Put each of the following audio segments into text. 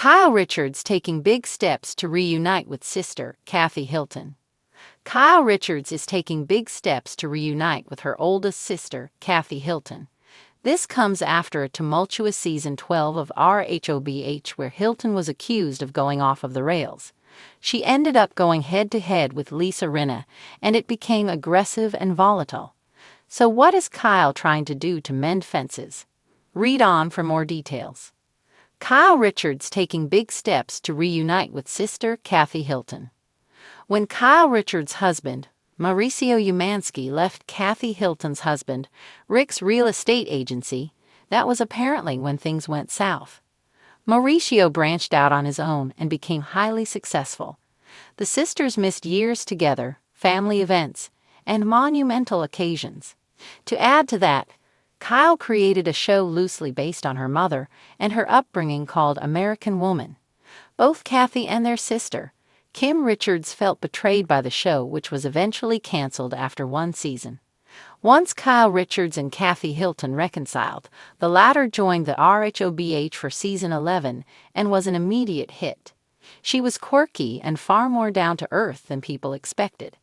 Kyle Richards taking big steps to reunite with sister, Kathy Hilton. Kyle Richards is taking big steps to reunite with her oldest sister, Kathy Hilton. This comes after a tumultuous season 12 of RHOBH where Hilton was accused of going off of the rails. She ended up going head-to-head with Lisa Rinna, and it became aggressive and volatile. So what is Kyle trying to do to mend fences? Read on for more details. Kyle Richards taking big steps to reunite with sister Kathy Hilton. When Kyle Richards' husband, Mauricio Umansky, left Kathy Hilton's husband, Rick's real estate agency, that was apparently when things went south. Mauricio branched out on his own and became highly successful. The sisters missed years together, family events, and monumental occasions. To add to that, Kyle created a show loosely based on her mother and her upbringing called American Woman. Both Kathy and their sister, Kim Richards, felt betrayed by the show, which was eventually canceled after one season. Once Kyle Richards and Kathy Hilton reconciled, the latter joined the RHOBH for season 11 and was an immediate hit. She was quirky and far more down-to-earth than people expected.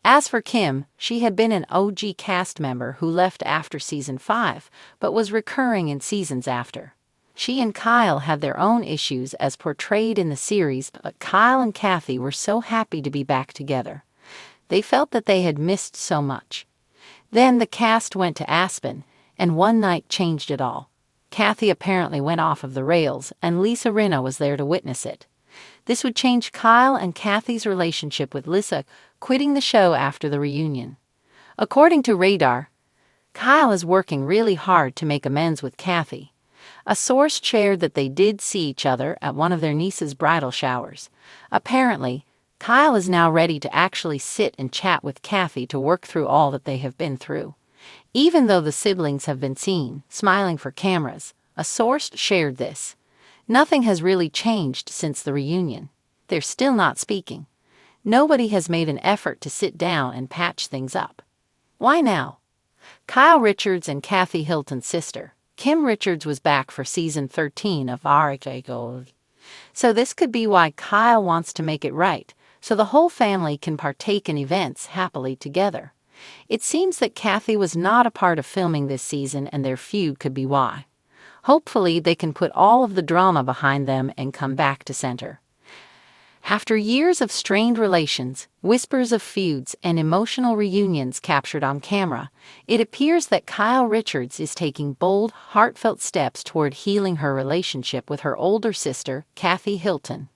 As for Kim, she had been an OG cast member who left after season 5, but was recurring in seasons after. She and Kyle had their own issues as portrayed in the series, but Kyle and Kathy were so happy to be back together. They felt that they had missed so much. Then the cast went to Aspen, and one night changed it all. Kathy apparently went off of the rails, and Lisa Rinna was there to witness it. This would change Kyle and Kathy's relationship with Lisa, quitting the show after the reunion. According to Radar, Kyle is working really hard to make amends with Kathy. A source shared that they did see each other at one of their niece's bridal showers. Apparently, Kyle is now ready to actually sit and chat with Kathy to work through all that they have been through. Even though the siblings have been seen smiling for cameras, a source shared this. Nothing has really changed since the reunion. They're still not speaking. Nobody has made an effort to sit down and patch things up. Why now? Kyle Richards and Kathy Hilton's sister, Kim Richards, was back for season 13 of RHOBH. So this could be why Kyle wants to make it right, so the whole family can partake in events happily together. It seems that Kathy was not a part of filming this season, and their feud could be why. Hopefully they can put all of the drama behind them and come back to center. After years of strained relations, whispers of feuds, and emotional reunions captured on camera, it appears that Kyle Richards is taking bold, heartfelt steps toward healing her relationship with her older sister, Kathy Hilton.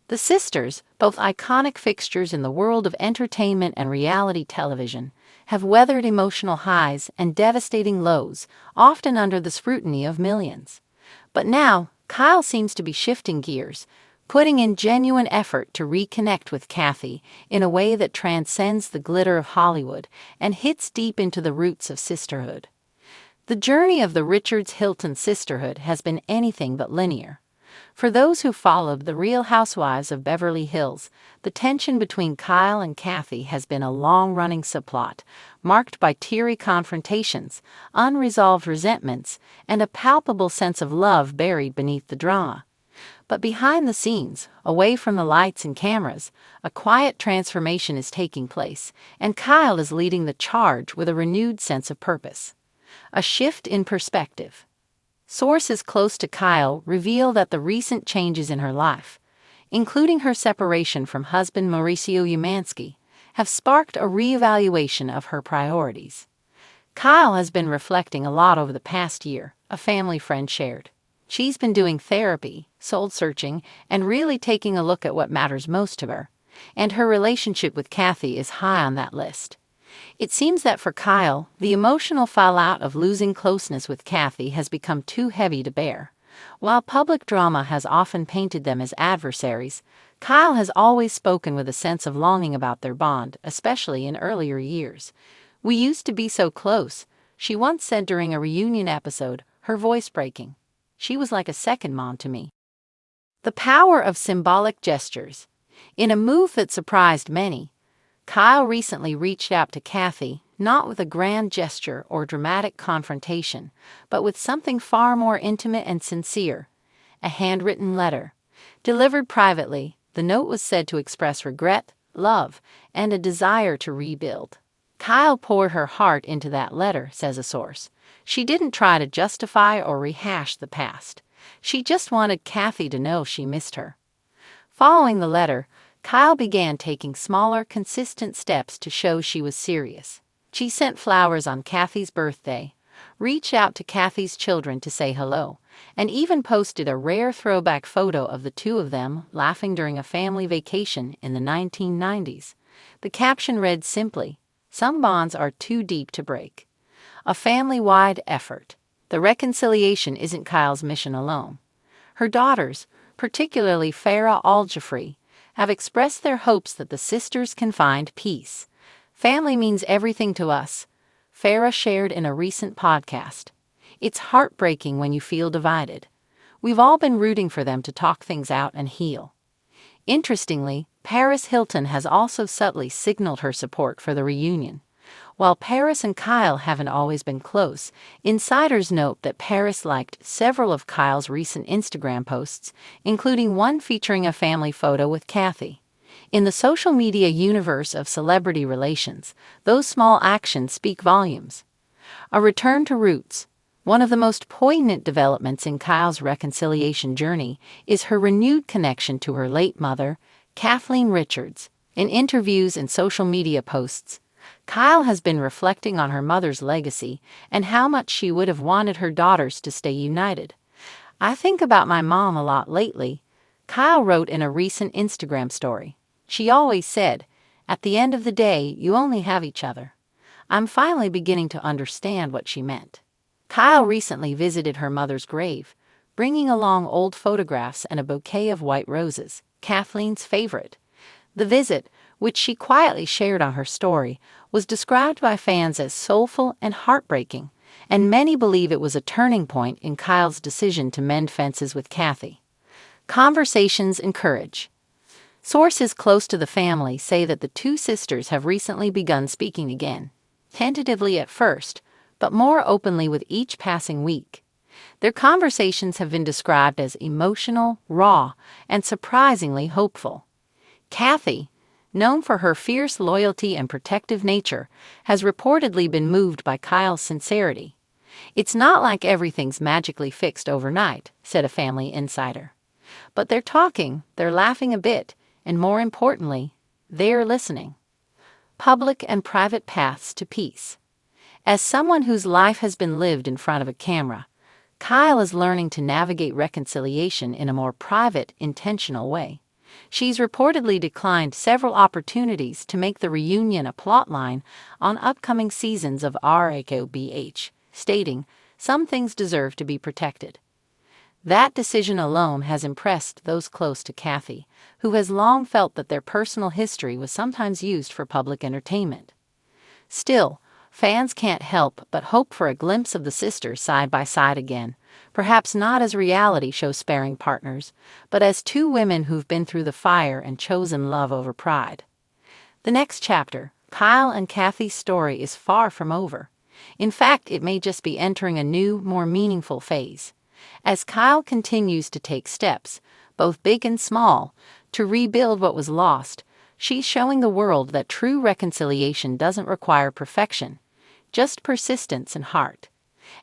The sisters, both iconic fixtures in the world of entertainment and reality television, have weathered emotional highs and devastating lows, often under the scrutiny of millions. But now, Kyle seems to be shifting gears, putting in genuine effort to reconnect with Kathy in a way that transcends the glitter of Hollywood and hits deep into the roots of sisterhood. The journey of the Richards-Hilton sisterhood has been anything but linear. For those who followed The Real Housewives of Beverly Hills, the tension between Kyle and Kathy has been a long-running subplot, marked by teary confrontations, unresolved resentments, and a palpable sense of love buried beneath the drama. But behind the scenes, away from the lights and cameras, a quiet transformation is taking place, and Kyle is leading the charge with a renewed sense of purpose. A shift in perspective. Sources close to Kyle reveal that the recent changes in her life, including her separation from husband Mauricio Umansky, have sparked a reevaluation of her priorities. Kyle has been reflecting a lot over the past year, a family friend shared. She's been doing therapy, soul-searching, and really taking a look at what matters most to her, and her relationship with Kathy is high on that list. It seems that for Kyle, the emotional fallout of losing closeness with Kathy has become too heavy to bear. While public drama has often painted them as adversaries, Kyle has always spoken with a sense of longing about their bond, especially in earlier years. "We used to be so close," she once said during a reunion episode, her voice breaking. "She was like a second mom to me." The power of symbolic gestures. In a move that surprised many, Kyle recently reached out to Kathy, not with a grand gesture or dramatic confrontation, but with something far more intimate and sincere, a handwritten letter. Delivered privately, the note was said to express regret, love, and a desire to rebuild. Kyle poured her heart into that letter, says a source. She didn't try to justify or rehash the past. She just wanted Kathy to know she missed her. Following the letter, Kyle began taking smaller, consistent steps to show she was serious. She sent flowers on Kathy's birthday, reached out to Kathy's children to say hello, and even posted a rare throwback photo of the two of them laughing during a family vacation in the 1990s. The caption read simply, "Some bonds are too deep to break." A family-wide effort. The reconciliation isn't Kyle's mission alone. Her daughters, particularly Farah Al-Jafri, have expressed their hopes that the sisters can find peace. "Family means everything to us," Farah shared in a recent podcast. "It's heartbreaking when you feel divided. We've all been rooting for them to talk things out and heal." Interestingly, Paris Hilton has also subtly signaled her support for the reunion. While Paris and Kyle haven't always been close, insiders note that Paris liked several of Kyle's recent Instagram posts, including one featuring a family photo with Kathy. In the social media universe of celebrity relations, those small actions speak volumes. A return to roots. One of the most poignant developments in Kyle's reconciliation journey is her renewed connection to her late mother, Kathleen Richards. In interviews and social media posts, Kyle has been reflecting on her mother's legacy and how much she would have wanted her daughters to stay united. "I think about my mom a lot lately," Kyle wrote in a recent Instagram story. "She always said, 'At the end of the day, you only have each other.' I'm finally beginning to understand what she meant." Kyle recently visited her mother's grave, bringing along old photographs and a bouquet of white roses, Kathleen's favorite. The visit, which she quietly shared on her story, was described by fans as soulful and heartbreaking, and many believe it was a turning point in Kyle's decision to mend fences with Kathy. Conversations encourage. Sources close to the family say that the two sisters have recently begun speaking again, tentatively at first, but more openly with each passing week. Their conversations have been described as emotional, raw, and surprisingly hopeful. Kathy, known for her fierce loyalty and protective nature, has reportedly been moved by Kyle's sincerity. "It's not like everything's magically fixed overnight," said a family insider. "But they're talking, they're laughing a bit, and more importantly, they're listening." Public and private paths to peace. As someone whose life has been lived in front of a camera, Kyle is learning to navigate reconciliation in a more private, intentional way. She's reportedly declined several opportunities to make the reunion a plotline on upcoming seasons of RAKOBH, stating, "Some things deserve to be protected." That decision alone has impressed those close to Kathy, who has long felt that their personal history was sometimes used for public entertainment. Still, fans can't help but hope for a glimpse of the sisters side by side again, perhaps not as reality show sparring partners, but as two women who've been through the fire and chosen love over pride. The next chapter, Kyle and Kathy's story, is far from over. In fact, it may just be entering a new, more meaningful phase. As Kyle continues to take steps, both big and small, to rebuild what was lost, she's showing the world that true reconciliation doesn't require perfection, just persistence and heart.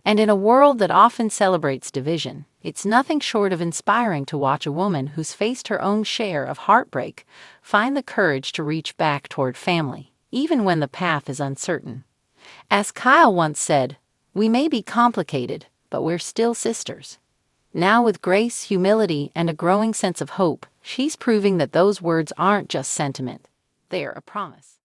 And in a world that often celebrates division, it's nothing short of inspiring to watch a woman who's faced her own share of heartbreak find the courage to reach back toward family, even when the path is uncertain. As Kyle once said, "We may be complicated, but we're still sisters." Now, with grace, humility, and a growing sense of hope, she's proving that those words aren't just sentiment, they're a promise.